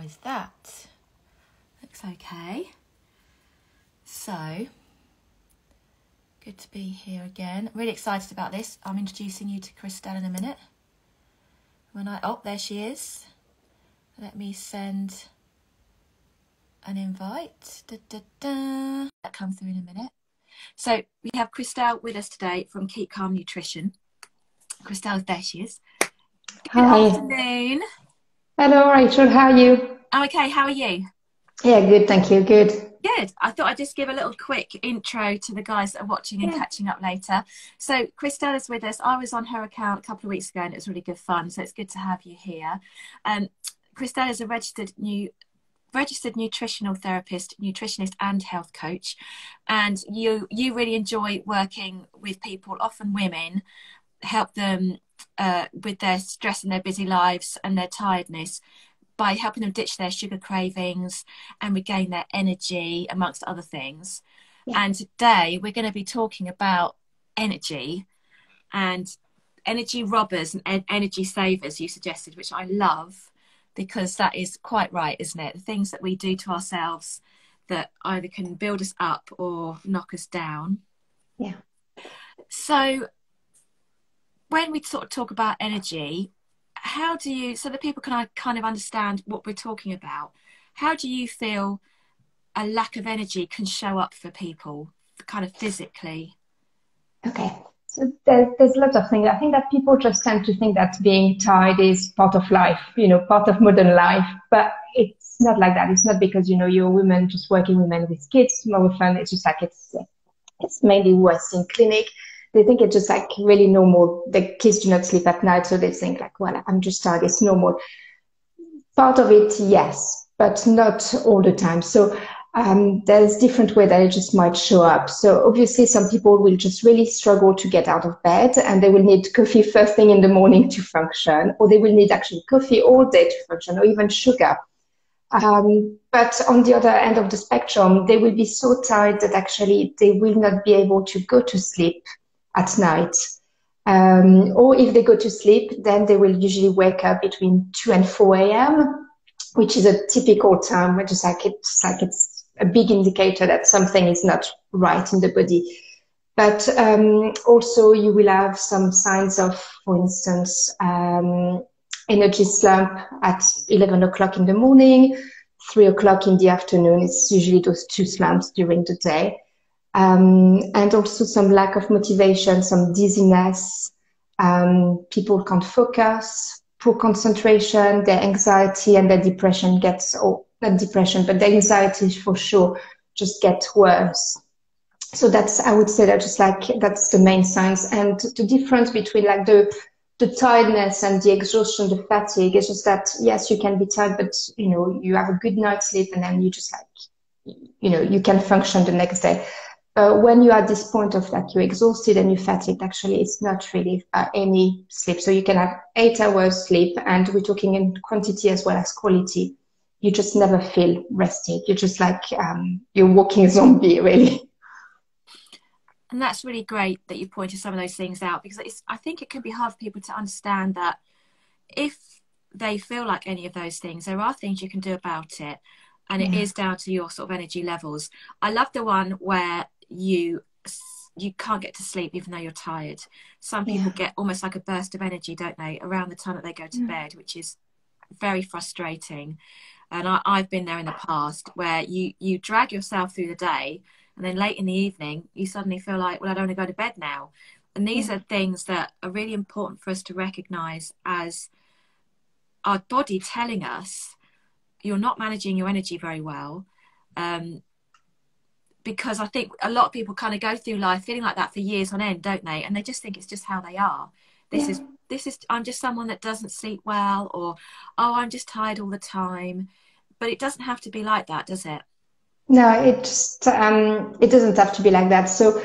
is that? Looks okay. So, good to be here again. Really excited about this. I'm introducing you to Christelle in a minute. Oh, there she is. Let me send an invite. That comes through in a minute. So we have Christelle with us today from Keep Calm Nutrition. Christelle, there she is. Good afternoon. Hello, Rachel. How are you? I'm okay. How are you? Yeah, good. Thank you. Good. Good. I thought I'd just give a little quick intro to the guys that are watching and catching up later. So Christelle is with us. I was on her account a couple of weeks ago and it was really good fun. So it's good to have you here. Christelle is a registered nutritional therapist, nutritionist and health coach. And you really enjoy working with people, often women, help them with their stress in their busy lives and their tiredness by helping them ditch their sugar cravings and regain their energy, amongst other things. Yeah. And today we're going to be talking about energy and energy robbers and energy savers, you suggested, which I love, because that is quite right, isn't it? The things that we do to ourselves that either can build us up or knock us down. Yeah. So when we sort of talk about energy, how do you, so that people can kind of understand what we're talking about, how do you feel a lack of energy can show up for people, kind of physically? Okay. So there's lots of things. I think that people just tend to think that being tired is part of life, part of modern life, but it's not like that. It's not because, you're a woman, just working women with kids more often. It's just like, it's mainly worse in clinic. They think it's just like really normal. The kids do not sleep at night, so they think like, well, I'm just tired. It's normal. Part of it, yes, but not all the time. So there's different ways that it just might show up. So obviously some people will just really struggle to get out of bed and they will need coffee first thing in the morning to function, or they will need actually coffee all day to function, or even sugar. But on the other end of the spectrum, they will be so tired that actually they will not be able to go to sleep at night. Or if they go to sleep, then they will usually wake up between 2 and 4 a.m., which is a typical time, which is it's a big indicator that something is not right in the body. But also you will have some signs of, for instance, energy slump at 11 o'clock in the morning, 3 o'clock in the afternoon. It's usually those two slumps during the day. And also some lack of motivation, some dizziness. People can't focus, poor concentration, their anxiety and their depression not depression, but the anxiety for sure just gets worse. So I would say that that's the main signs. And the difference between like the tiredness and the exhaustion, the fatigue, is just that, yes, you can be tired, but, you have a good night's sleep and then you just you can function the next day. When you are at this point of like you're exhausted and you're fatigued, actually it's not really any sleep. So you can have 8 hours sleep, and we're talking in quantity as well as quality. You just never feel rested. You're just like you're walking zombie, really. And that's really great that you pointed some of those things out, because I think it can be hard for people to understand that if they feel like any of those things, there are things you can do about it. And it is down to your sort of energy levels. I love the one where you can't get to sleep even though you're tired. Some people get almost like a burst of energy, don't they, around the time that they go to bed, which is very frustrating. And I've been there in the past, where you drag yourself through the day and then late in the evening you suddenly feel like, well, I don't want to go to bed now. And these are things that are really important for us to recognize as our body telling us you're not managing your energy very well. Because I think a lot of people kind of go through life feeling like that for years on end, don't they? And they just think it's just how they are. This is I'm just someone that doesn't sleep well, or I'm just tired all the time. But it doesn't have to be like that, does it? No, it doesn't have to be like that. So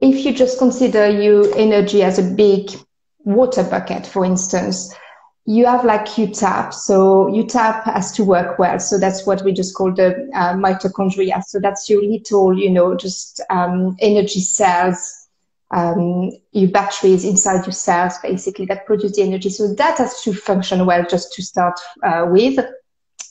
if you just consider your energy as a big water bucket, for instance, you have like UTAP. So UTAP has to work well. So that's what we just call the mitochondria. So that's your little, just energy cells, your batteries inside your cells, basically, that produce the energy. So that has to function well just to start with.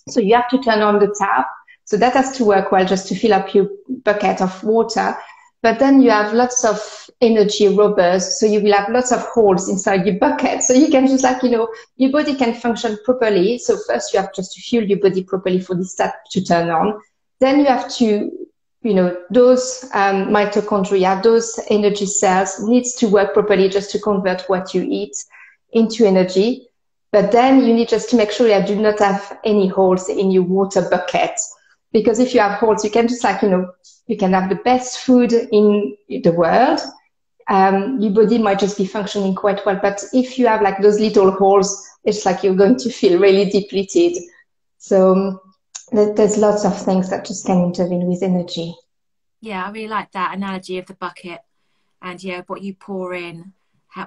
So you have to turn on the tap. So that has to work well just to fill up your bucket of water. But then you have lots of energy robbers. So you will have lots of holes inside your bucket. So you can just like, your body can function properly. So first you have just to fuel your body properly for this tap to turn on. Then you have to, those mitochondria, those energy cells needs to work properly just to convert what you eat into energy. But then you need just to make sure you do not have any holes in your water bucket. Because if you have holes, you can just like, you can have the best food in the world. Your body might just be functioning quite well. But if you have like those little holes, it's like you're going to feel really depleted. So there's lots of things that just can intervene with energy. Yeah, I really like that analogy of the bucket and what you pour in,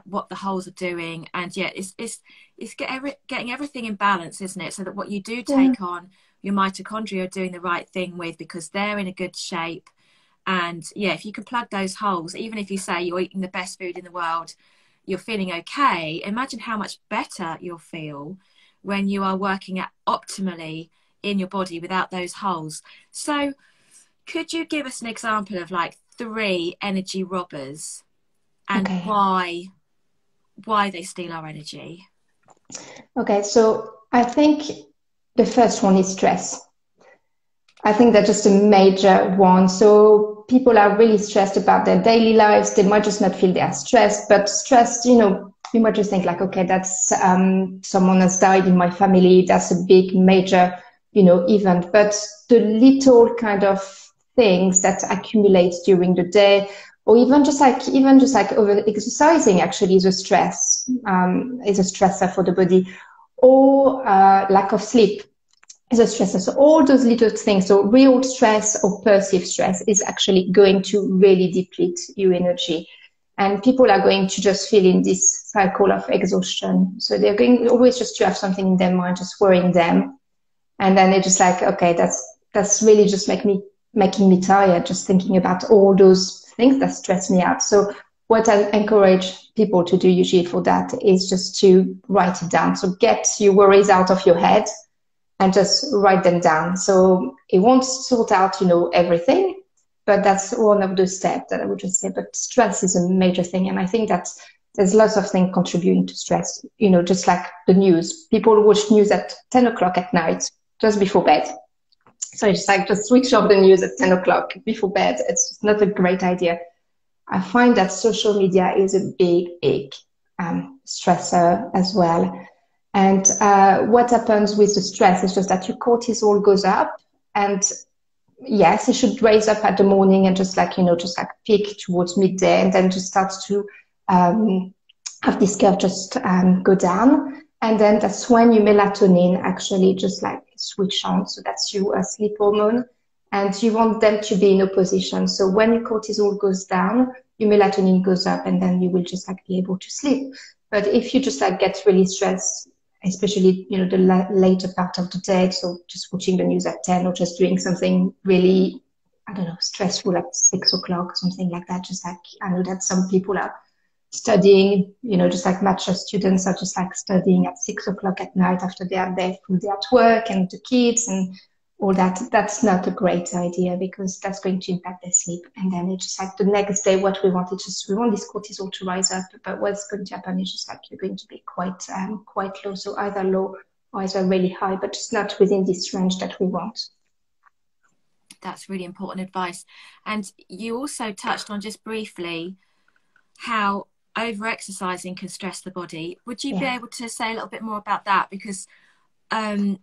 what the holes are doing. And it's getting everything in balance, isn't it? So that what you do take on, your mitochondria are doing the right thing with, because they're in a good shape. And if you can plug those holes, even if you say you're eating the best food in the world, you're feeling okay, imagine how much better you'll feel when you are working optimally in your body without those holes. So could you give us an example of like 3 energy robbers and why they steal our energy? Okay, so I think the first one is stress. I think that's just a major one. So people are really stressed about their daily lives. They might just not feel they are stressed, but stressed, you might just think like, okay, that's someone has died in my family. That's a big major, event. But the little kind of things that accumulate during the day, or even just like over exercising actually is a stress, is a stressor for the body, or lack of sleep is a stressor. So all those little things, so real stress or perceived stress is actually going to really deplete your energy. And people are going to just feel in this cycle of exhaustion. So they're going always just to have something in their mind, just worrying them. And then they're just like, okay, that's really just making me tired, just thinking about all those things that stress me out. So what I encourage people to do usually for that is just to write it down. So get your worries out of your head and just write them down. So it won't sort out, everything, but that's one of the steps that I would just say. But stress is a major thing. And I think that there's lots of things contributing to stress, just like the news. People watch news at 10 o'clock at night, just before bed. So it's like just switch off the news at 10 o'clock before bed. It's not a great idea. I find that social media is a big stressor as well. And what happens with the stress is just that your cortisol goes up, and yes, it should raise up at the morning and just like peak towards midday, and then just starts to have this curve just go down. And then that's when your melatonin actually just like switch on. So that's your sleep hormone, and you want them to be in opposition. So when your cortisol goes down, your melatonin goes up, and then you will just like be able to sleep. But if you just like get really stressed, especially, the later part of the day, so just watching the news at 10 or just doing something really, stressful at 6 o'clock, something like that. Just like, I know that some people are studying, just like mature students are just like studying at 6 o'clock at night after they are there full day at work and the kids and all that. That's not a great idea, because that's going to impact their sleep. And then it's just like the next day, what we want is just, we want this cortisol to rise up, but what's going to happen is just like you're going to be quite low. So either low or either really high, but just not within this range that we want. That's really important advice. And you also touched on just briefly how over-exercising can stress the body. Would you be able to say a little bit more about that? Because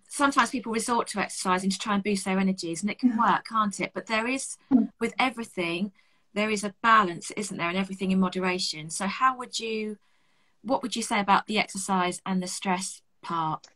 sometimes people resort to exercising to try and boost their energies, and it can work, can't it? But there is, with everything, there is a balance, isn't there, and everything in moderation. So what would you say about the exercise and the stress part?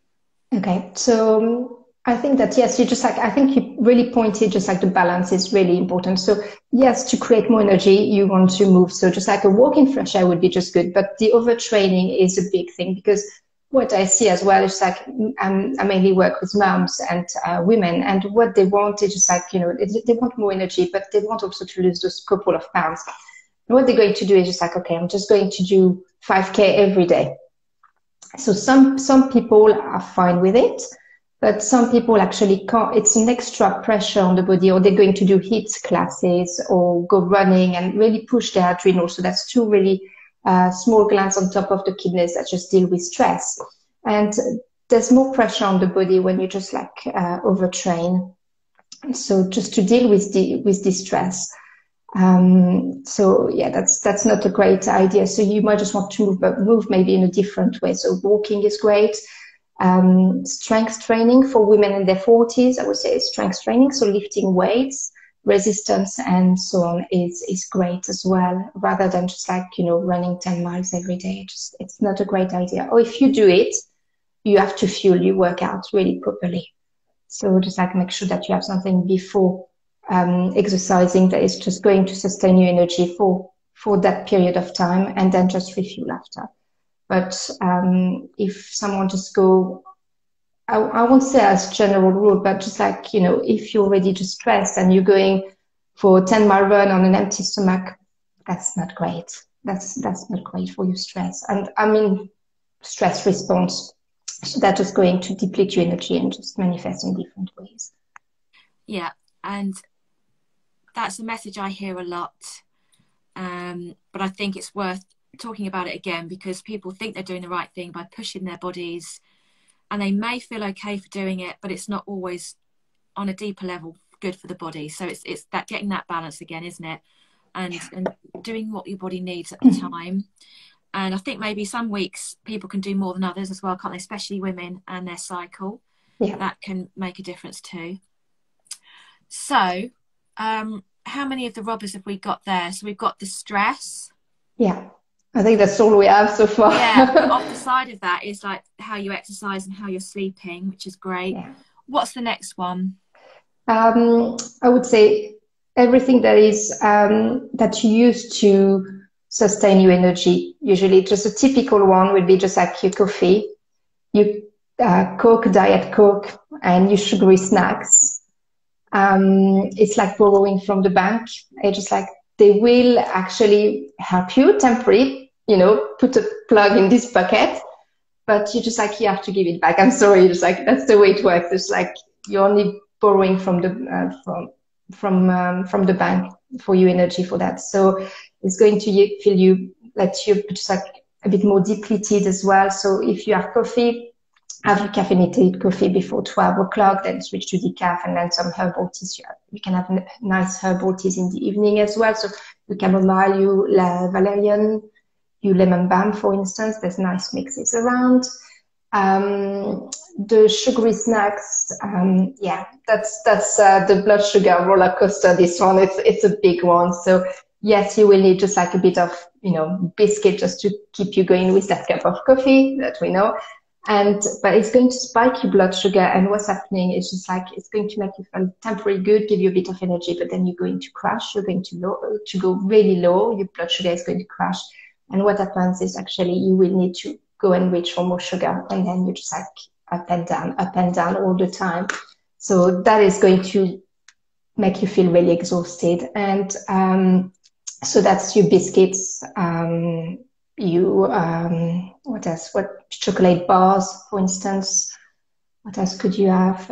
Okay, so I think that, yes, I think you really pointed just like the balance is really important. So yes, to create more energy, you want to move. So just like a walk in fresh air would be just good, but the overtraining is a big thing, because what I see as well is like, I mainly work with moms and women, and what they want is just like, they want more energy, but they want also to lose those couple of pounds. And what they're going to do is just like, okay, I'm just going to do 5K every day. So some people are fine with it. But some people actually can't, it's an extra pressure on the body, or they're going to do HIIT classes or go running and really push their adrenals. So that's two really small glands on top of the kidneys that just deal with stress. And there's more pressure on the body when you just like overtrain. So just to deal with the stress. So yeah, that's not a great idea. So you might just want to move, but move maybe in a different way. So walking is great. Strength training for women in their 40s, I would say strength training. So lifting weights, resistance, and so on is great as well, rather than just like, running 10 miles every day. It's not a great idea. Or if you do it, you have to fuel your workout really properly. So just like make sure that you have something before exercising that is just going to sustain your energy for that period of time, and then just refuel after. But if someone just go, I won't say as general rule, but just like, if you're already just stressed and you're going for a 10-mile run on an empty stomach, that's not great. That's not great for your stress. And I mean, stress response. So that's just going to deplete your energy and just manifest in different ways. Yeah. And that's a message I hear a lot. But I think it's worth talking about it again, because people think they're doing the right thing by pushing their bodies, and they may feel okay for doing it, but it's not always on a deeper level good for the body. So it's that getting that balance again, isn't it? And doing what your body needs at the time. And I think maybe some weeks people can do more than others as well, can't they? Especially women and their cycle. Yeah. That can make a difference too. So how many of the robbers have we got there? So we've got the stress. Yeah. I think that's all we have so far. Yeah, but off the side of that is like how you exercise and how you're sleeping, which is great. Yeah. What's the next one? I would say everything that is that you use to sustain your energy. Usually just a typical one would be just like your coffee, your Coke, Diet Coke, and your sugary snacks. It's like borrowing from the bank. It's just like they will actually help you temporarily, put a plug in this bucket, but you just like, you have to give it back. I'm sorry. Just like, that's the way it works. It's like you're only borrowing from the, from the bank for your energy for that. So it's going to feel you, let you just like a bit more depleted as well. So if you have coffee, have a caffeinated coffee before 12 o'clock, then switch to decaf, and then some herbal teas. You can have nice herbal teas in the evening as well. So you chamomile, you valerian, you lemon balm, for instance. There's nice mixes around. The sugary snacks, that's the blood sugar roller coaster. This one, it's a big one. So yes, you will need just like a bit of, biscuit just to keep you going with that cup of coffee that we know. But it's going to spike your blood sugar, and what's happening is just like, it's going to make you feel temporarily good, give you a bit of energy, but then you're going to crash. You're going to go really low. Your blood sugar is going to crash. And what happens is actually you will need to go and reach for more sugar, and then you're just like up and down all the time. So that is going to make you feel really exhausted. And so that's your biscuits, what else? What chocolate bars, for instance. What else could you have?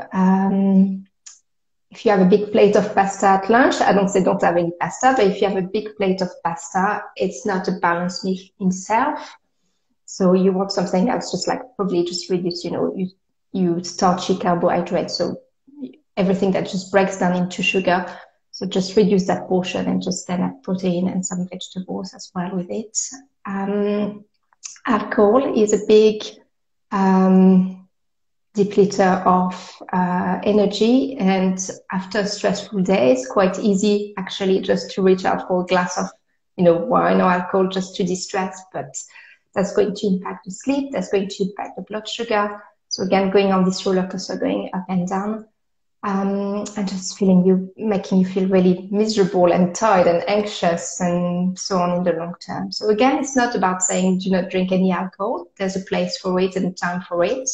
If you have a big plate of pasta at lunch, I don't say don't have any pasta, but if you have a big plate of pasta, it's not a balanced meal in itself. So you want something else, just like probably just reduce, you starchy carbohydrates. So everything that just breaks down into sugar. So just reduce that portion and just then add protein and some vegetables as well with it. Alcohol is a big depleter of energy, and after a stressful day, it's quite easy actually just to reach out for a glass of, wine or alcohol just to distress, but that's going to impact the sleep, that's going to impact the blood sugar. So again, going on this roller coaster, going up and down, and just making you feel really miserable and tired and anxious and so on in the long term. So again, it's not about saying do not drink any alcohol. There's a place for it and time for it,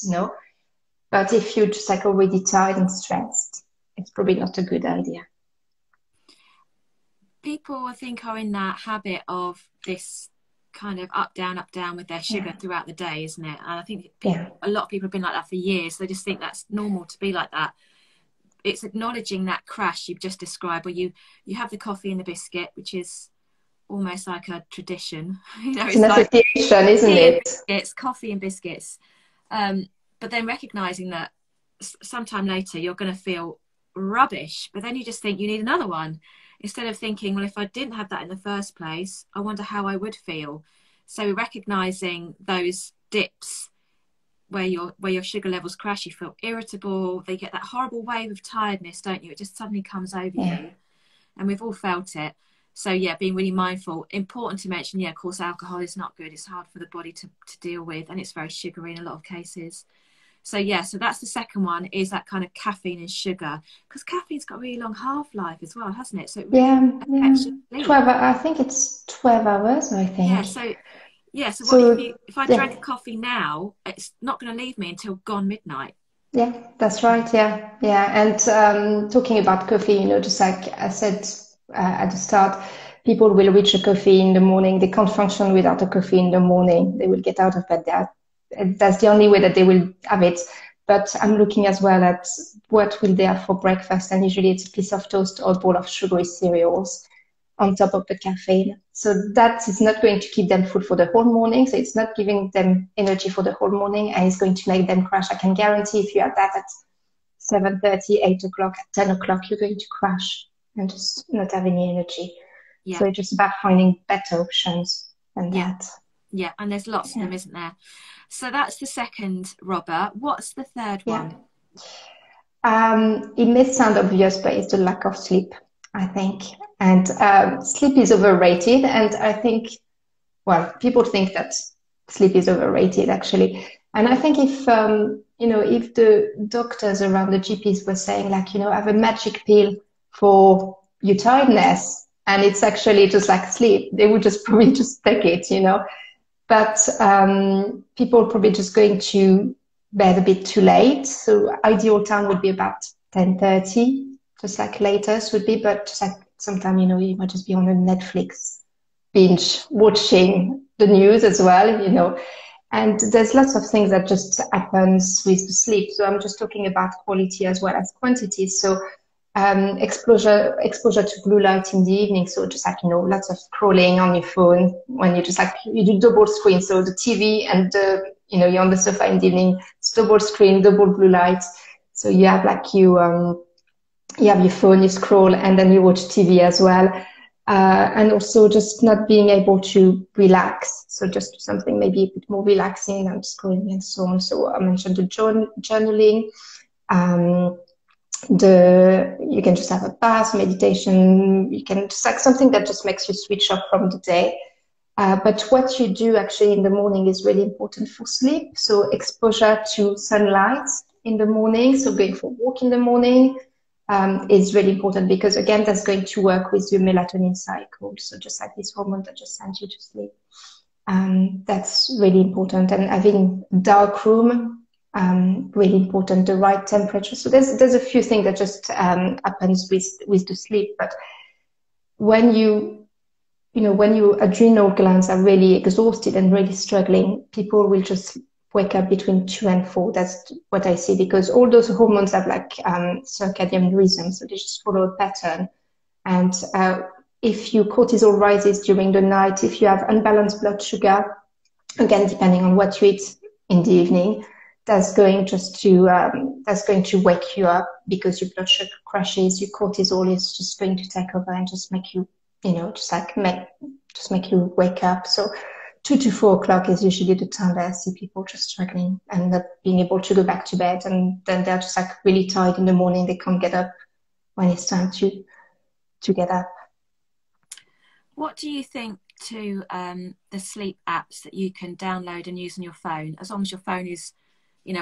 But if you're just like already tired and stressed, it's probably not a good idea. People, I think, are in that habit of this kind of up down with their sugar throughout the day, isn't it? And I think Yeah. a lot of people have been like that for years. They just think that's normal to be like that. It's acknowledging that crash you've just described, where you have the coffee and the biscuit, which is almost like a tradition. You know, It's an like association, isn't tea and it? biscuits, coffee and biscuits. But then recognizing that sometime later you're going to feel rubbish, but then you just think you need another one, instead of thinking, well, if I didn't have that in the first place, I wonder how I would feel. So recognizing those dips where your sugar levels crash, you feel irritable, they get that horrible wave of tiredness, don't you? It just suddenly comes over you, and we've all felt it. So yeah, being really mindful. Important to mention, of course, alcohol is not good. It's hard for the body to deal with, and it's very sugary in a lot of cases. So yeah, so that's the second one, is that kind of caffeine and sugar, because caffeine's got a really long half-life as well, hasn't it? So it really affects your sleep. 12, I think it's 12 hours, I think. So what if I drank a coffee now, it's not going to leave me until gone midnight. Yeah, that's right. Yeah. And talking about coffee, just like I said at the start, people will reach a coffee in the morning. They can't function without a coffee in the morning. They will get out of bed. That's the only way that they will have it. But I'm looking as well at what will they have for breakfast, and usually it's a piece of toast or a bowl of sugary cereals on top of the caffeine. So that is not going to keep them full for the whole morning. So it's not giving them energy for the whole morning, and it's going to make them crash. I can guarantee if you have that at 7:30, 8 o'clock, 10 o'clock, you're going to crash and just not have any energy. Yeah. So it's just about finding better options than that. Yeah, and there's lots of them, isn't there? So that's the second robber. What's the third one? It may sound obvious, but it's the lack of sleep, I think. And sleep is overrated. And I think, well, people think that sleep is overrated, actually. And I think if the doctors around the GPs were saying, like, have a magic pill for your tiredness, and it's actually just like sleep, they would just probably just take it, But people are probably just going to bed a bit too late. So ideal time would be about 10:30, just like latest would be, but just like sometime, you might just be on a Netflix binge watching the news as well, And there's lots of things that just happens with the sleep. So I'm just talking about quality as well as quantity. So exposure to blue light in the evening. So just like, lots of scrolling on your phone when you just like, you do double screen. So the TV and you're on the sofa in the evening, it's double screen, double blue light. So you have like you have your phone, you scroll, and then you watch TV as well. And also just not being able to relax. So just do something maybe a bit more relaxing than scrolling and so on. So I mentioned the journaling. You can just have a bath, meditation. You can just like something that just makes you switch off from the day. But what you do actually in the morning is really important for sleep. So exposure to sunlight in the morning. So going for a walk in the morning is really important, because again, that's going to work with your melatonin cycle. So just like this hormone that just sends you to sleep. That's really important. And having dark room, really important, the right temperature. So there's a few things that just happens with the sleep. But when when your adrenal glands are really exhausted and really struggling, people will just wake up between 2 and 4. That's what I see, because all those hormones have like circadian rhythm, so they just follow a pattern. And if your cortisol rises during the night, if you have unbalanced blood sugar, again, depending on what you eat in the evening, that's going to wake you up, because your blood sugar crashes, your cortisol is just going to take over and just make you, make you wake up. So 2 to 4 o'clock is usually the time that I see people just struggling and not being able to go back to bed, and then they're just like really tired in the morning. They can't get up when it's time to get up. What do you think to the sleep apps that you can download and use on your phone, as long as your phone is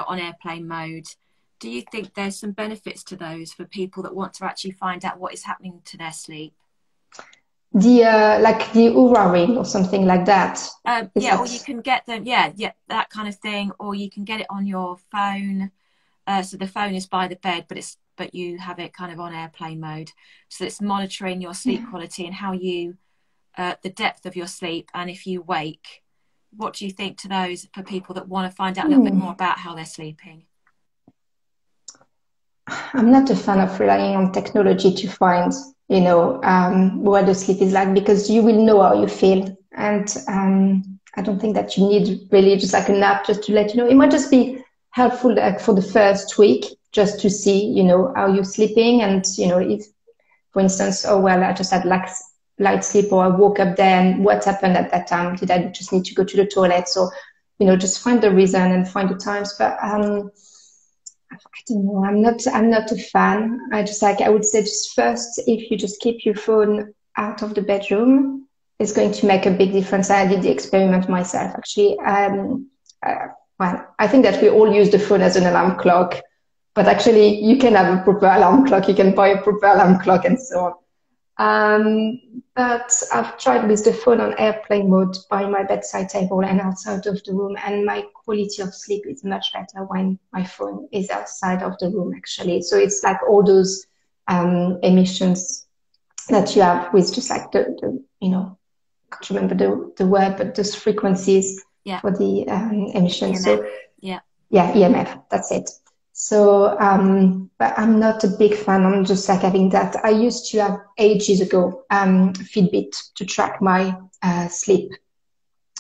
on airplane mode? Do you think there's some benefits to those for people that want to actually find out what is happening to their sleep? Like the Oura Ring or something like that. Or you can get them, that kind of thing, or you can get it on your phone. So the phone is by the bed, but you have it kind of on airplane mode, so it's monitoring your sleep quality and how you the depth of your sleep and if you wake. What do you think to those for people that want to find out a little bit more about how they're sleeping? I'm not a fan of relying on technology to find, what the sleep is like, because you will know how you feel. And I don't think that you need really just like an app just to let you know. It might just be helpful for the first week just to see, how you're sleeping. And, if, for instance, oh, well, I just had light sleep, or I woke up then, what happened at that time? Did I just need to go to the toilet? So, just find the reason and find the times. But I don't know. I'm not a fan. I would say just first, if you just keep your phone out of the bedroom, it's going to make a big difference. I did the experiment myself, actually. Well, I think that we all use the phone as an alarm clock, but actually you can have a proper alarm clock. You can buy a proper alarm clock and so on. But I've tried with the phone on airplane mode by my bedside table and outside of the room, and my quality of sleep is much better when my phone is outside of the room, actually. So it's like all those emissions that you have with just like the I can't remember the word, but those frequencies for the emissions. EMF. So yeah, EMF, that's it. So, but I'm not a big fan. I'm just like having that. I used to have ages ago, Fitbit to track my sleep.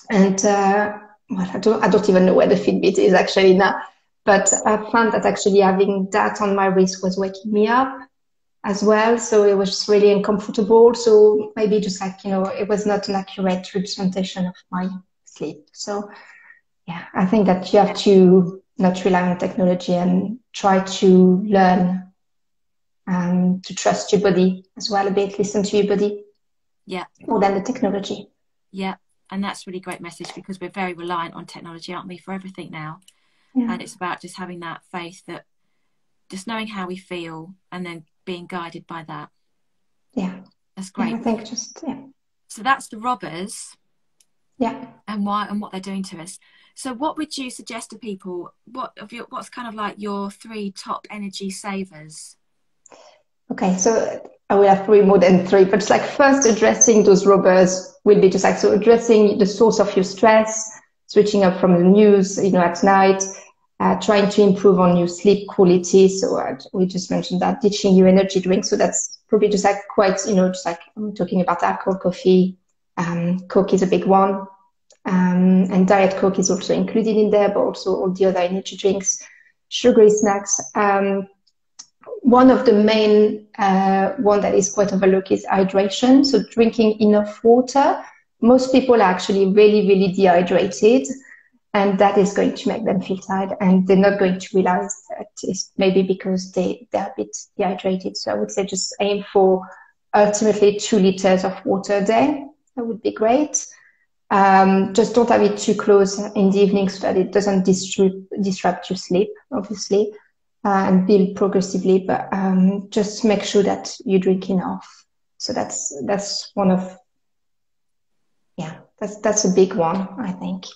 And, well, I don't even know where the Fitbit is actually now, but I found that actually having that on my wrist was waking me up as well. So it was just really uncomfortable. So maybe just like, it was not an accurate representation of my sleep. So yeah, I think that you have to not rely on technology and try to learn to trust your body as well a bit, listen to your body. Yeah. More than the technology. Yeah. And that's a really great message, because we're very reliant on technology, aren't we, for everything now? Yeah. And it's about just having that faith, that just knowing how we feel and then being guided by that. Yeah. That's great. Yeah, I think just, yeah. So that's the robbers. Yeah. And why and what they're doing to us. So what would you suggest to people? What's kind of like your 3 top energy savers? Okay, so I will have 3 more than 3, but it's like first addressing those robbers will be just like, so addressing the source of your stress, switching up from the news, at night, trying to improve on your sleep quality. So we just mentioned that, ditching your energy drink. So that's probably just like quite, just like I'm talking about alcohol, coffee, Coke is a big one. And Diet Coke is also included in there, but also all the other energy drinks, sugary snacks. One of the main one that is quite overlooked is hydration. So drinking enough water. Most people are actually really, really dehydrated, and that is going to make them feel tired, and they're not going to realize that it's maybe because they're a bit dehydrated. So I would say just aim for ultimately 2 liters of water a day. That would be great. Just don't have it too close in the evening so that it doesn't disrupt your sleep, obviously, and build progressively, but just make sure that you drink enough. So that's one of, that's a big one, I think,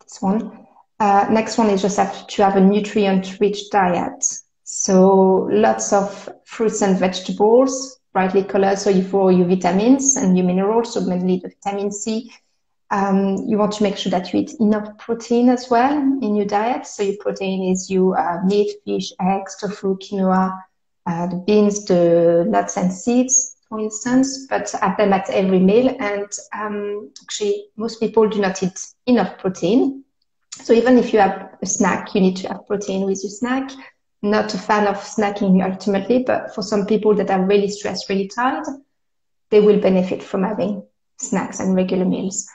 this one. Next one is just to have a nutrient-rich diet. So lots of fruits and vegetables, brightly colored, so for your vitamins and your minerals, so mainly the vitamin C. You want to make sure that you eat enough protein as well in your diet. So your protein is your meat, fish, eggs, tofu, quinoa, the beans, the nuts and seeds, for instance, but have them at every meal. And actually, most people do not eat enough protein. So even if you have a snack, you need to have protein with your snack. Not a fan of snacking ultimately, but for some people that are really stressed, really tired, they will benefit from having snacks and regular meals.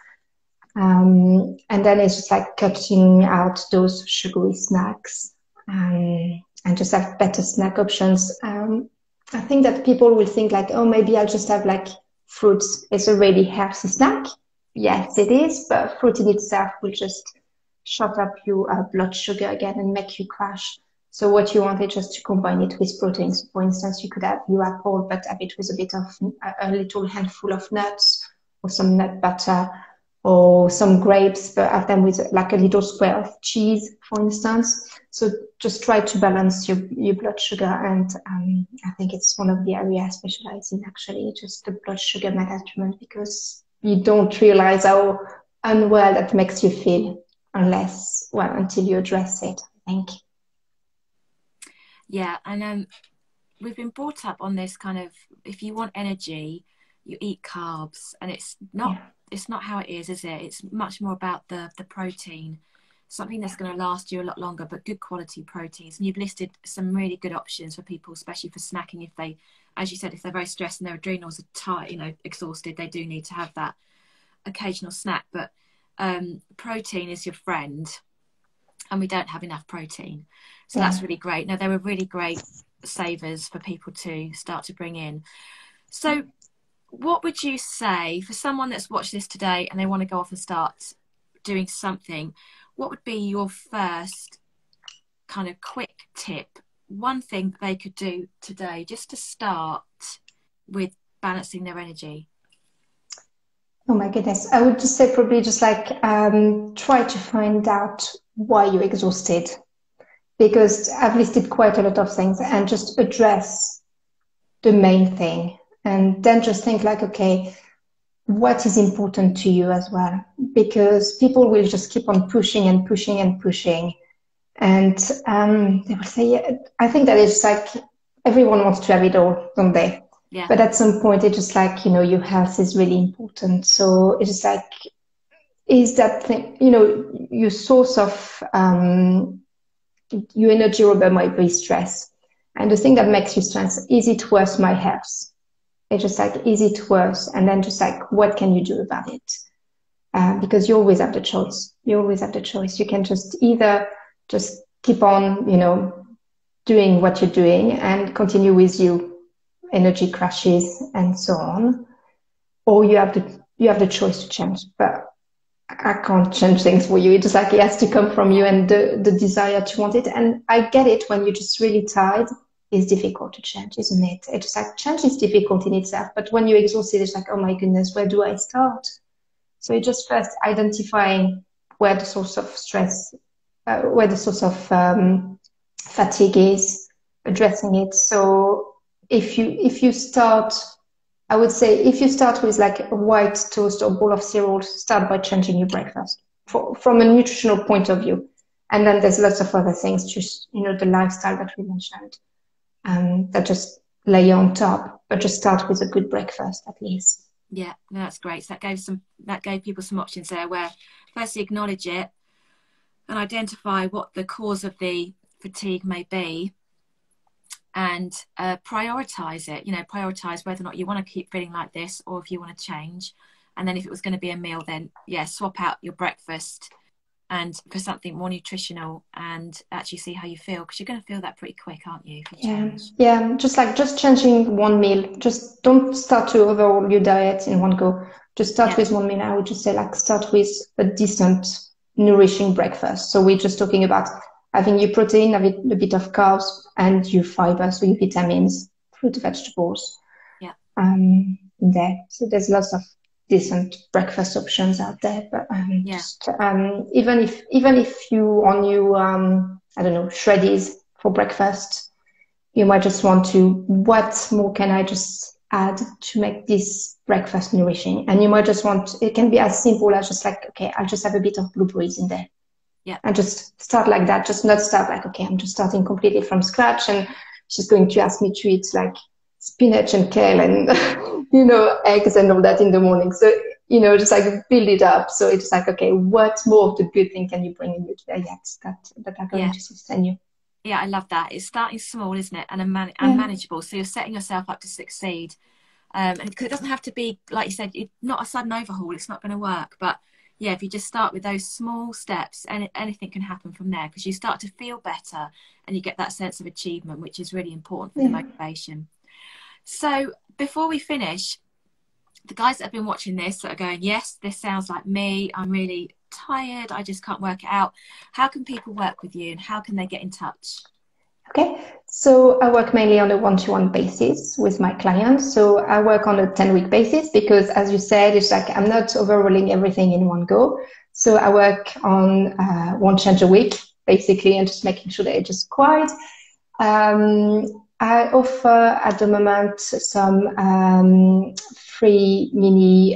And then it's just like cutting out those sugary snacks and just have better snack options. I think that people will think like, oh, maybe I'll just have like fruits. It's a really healthy snack. Yes, it is, but fruit in itself will just shut up your blood sugar again and make you crash. So what you want is just to combine it with proteins. For instance, you could have your apple, but have it with a little handful of nuts or some nut butter, or some grapes, but have them with like a little square of cheese, for instance. So just try to balance your blood sugar. And I think it's one of the areas I specialize in, actually, just the blood sugar management, because you don't realize how unwell that makes you feel until you address it, I think. Yeah, and we've been brought up on this kind of, if you want energy, you eat carbs, and it's not how it is it? It's much more about the protein, something that's going to last you a lot longer, but good quality proteins. And you've listed some really good options for people, especially for snacking. If they, as you said, if they're very stressed and their adrenals are tight, exhausted, they do need to have that occasional snack. But protein is your friend, and we don't have enough protein. So that's really great. Now, they were really great savers for people to start to bring in. So what would you say for someone that's watched this today and they want to go off and start doing something? What would be your first kind of quick tip? One thing that they could do today just to start with balancing their energy? Oh my goodness. I would just say probably just like try to find out why you're exhausted, because I've listed quite a lot of things, and just address the main thing. And then just think like, okay, what is important to you as well? Because people will just keep on pushing and pushing and pushing. And they will say, yeah, I think that it's like everyone wants to have it all, don't they? Yeah. But at some point, it's just like, your health is really important. So it's just like, is that thing, your source of your energy rubber might be stress. And the thing that makes you stress, is it worth my health? It's just like, is it worse? And then just like, what can you do about it? Because you always have the choice. You always have the choice. You can just either just keep on, doing what you're doing and continue with your energy crashes and so on, or you have the choice to change. But I can't change things for you. It's just like, it has to come from you and the desire to want it. And I get it, when you're just really tired, it's difficult to change, isn't it? It's just like, change is difficult in itself, but when you're exhausted, it's like, oh my goodness, where do I start? So it's just first identifying where the source of stress, where the source of fatigue is, addressing it. So if you start, I would say, if you start with like a white toast or bowl of cereal, start by changing your breakfast from a nutritional point of view. And then there's lots of other things, just, the lifestyle that we mentioned, that just layer on top, but just start with a good breakfast at least. Yeah, no, that's great. So that gave people some options there, where firstly acknowledge it and identify what the cause of the fatigue may be, and prioritize it. Prioritize whether or not you want to keep feeling like this, or if you want to change. And then if it was going to be a meal, then swap out your breakfast and for something more nutritional, and actually see how you feel, because you're going to feel that pretty quick, aren't you, if you change? Yeah, just changing one meal. Just don't start to overhaul your diet in one go. Just start with one meal. I would just say, like, start with a decent, nourishing breakfast. So we're just talking about having your protein, having a bit of carbs, and your fiber, so your vitamins, fruit, vegetables. There. So there's lots of decent breakfast options out there, but even if you on your I don't know, shreddies for breakfast, you might just want to, what more can I just add to make this breakfast nourishing? And you might just want, it can be as simple as just like, okay, I'll just have a bit of blueberries in there. Yeah. And just start like that. Just not start like, okay, I'm just starting completely from scratch and she's going to ask me to eat like spinach and kale and eggs and all that in the morning. So just like build it up. So it's like, okay, what more of the good thing can you bring in you today that are going to sustain you? Yeah, I love that. It's starting small, isn't it? And manageable. So you're setting yourself up to succeed. And because it doesn't have to be, like you said, not a sudden overhaul. It's not going to work. But if you just start with those small steps, and anything can happen from there, because you start to feel better and you get that sense of achievement, which is really important for the motivation. So before we finish, the guys that have been watching this that are going, yes, this sounds like me, I'm really tired, I just can't work it out. How can people work with you, and how can they get in touch? Okay, so I work mainly on a one-to-one basis with my clients. So I work on a 10-week basis because, as you said, it's like I'm not overruling everything in one go. So I work on one change a week, basically, and just making sure that it's just quiet. I offer at the moment some free mini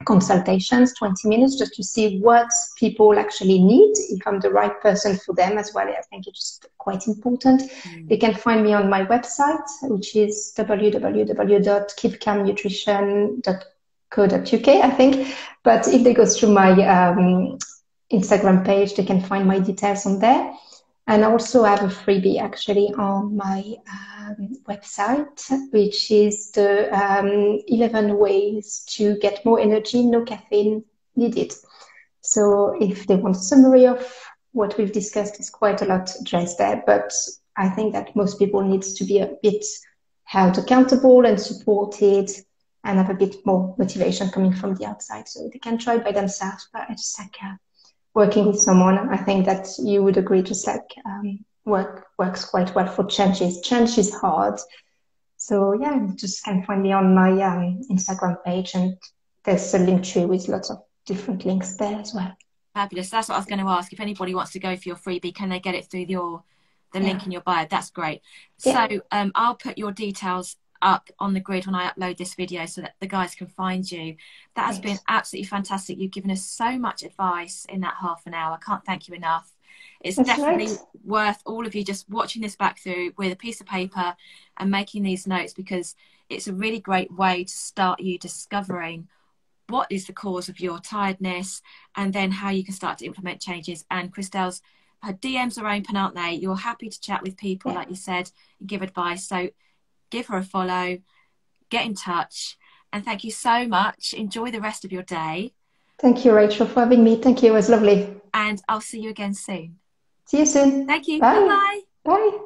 consultations, 20 minutes, just to see what people actually need, if I'm the right person for them as well. I think it's just quite important. They can find me on my website, which is www.keepcalmnutrition.co.uk, I think. But if they go through my Instagram page, they can find my details on there. And also I have a freebie actually on my website, which is the 11 ways to get more energy, no caffeine needed. So if they want a summary of what we've discussed, there's quite a lot addressed there, but I think that most people need to be a bit held accountable and supported and have a bit more motivation coming from the outside. So they can try it by themselves, but it's like working with someone, I think that you would agree, just like works quite well for changes. Change is hard. So yeah, you just can find me on my Instagram page, and there's a link tree with lots of different links there as well. Fabulous. That's what I was going to ask. If anybody wants to go for your freebie, can they get it through the link in your bio? That's great. So I'll put your details up on the grid when I upload this video so that the guys can find you. That has been absolutely fantastic. You've given us so much advice in that half an hour. I can't thank you enough. It's definitely worth all of you just watching this back through with a piece of paper and making these notes, because it's a really great way to start you discovering what is the cause of your tiredness and then how you can start to implement changes. And Christelle's, her DMs are open, aren't they? You're happy to chat with people, like you said, and give advice. So give her a follow, get in touch, and thank you so much. Enjoy the rest of your day. Thank you, Rachel, for having me. Thank you. It was lovely. And I'll see you again soon. See you soon. Thank you. Bye. Bye-bye. Bye.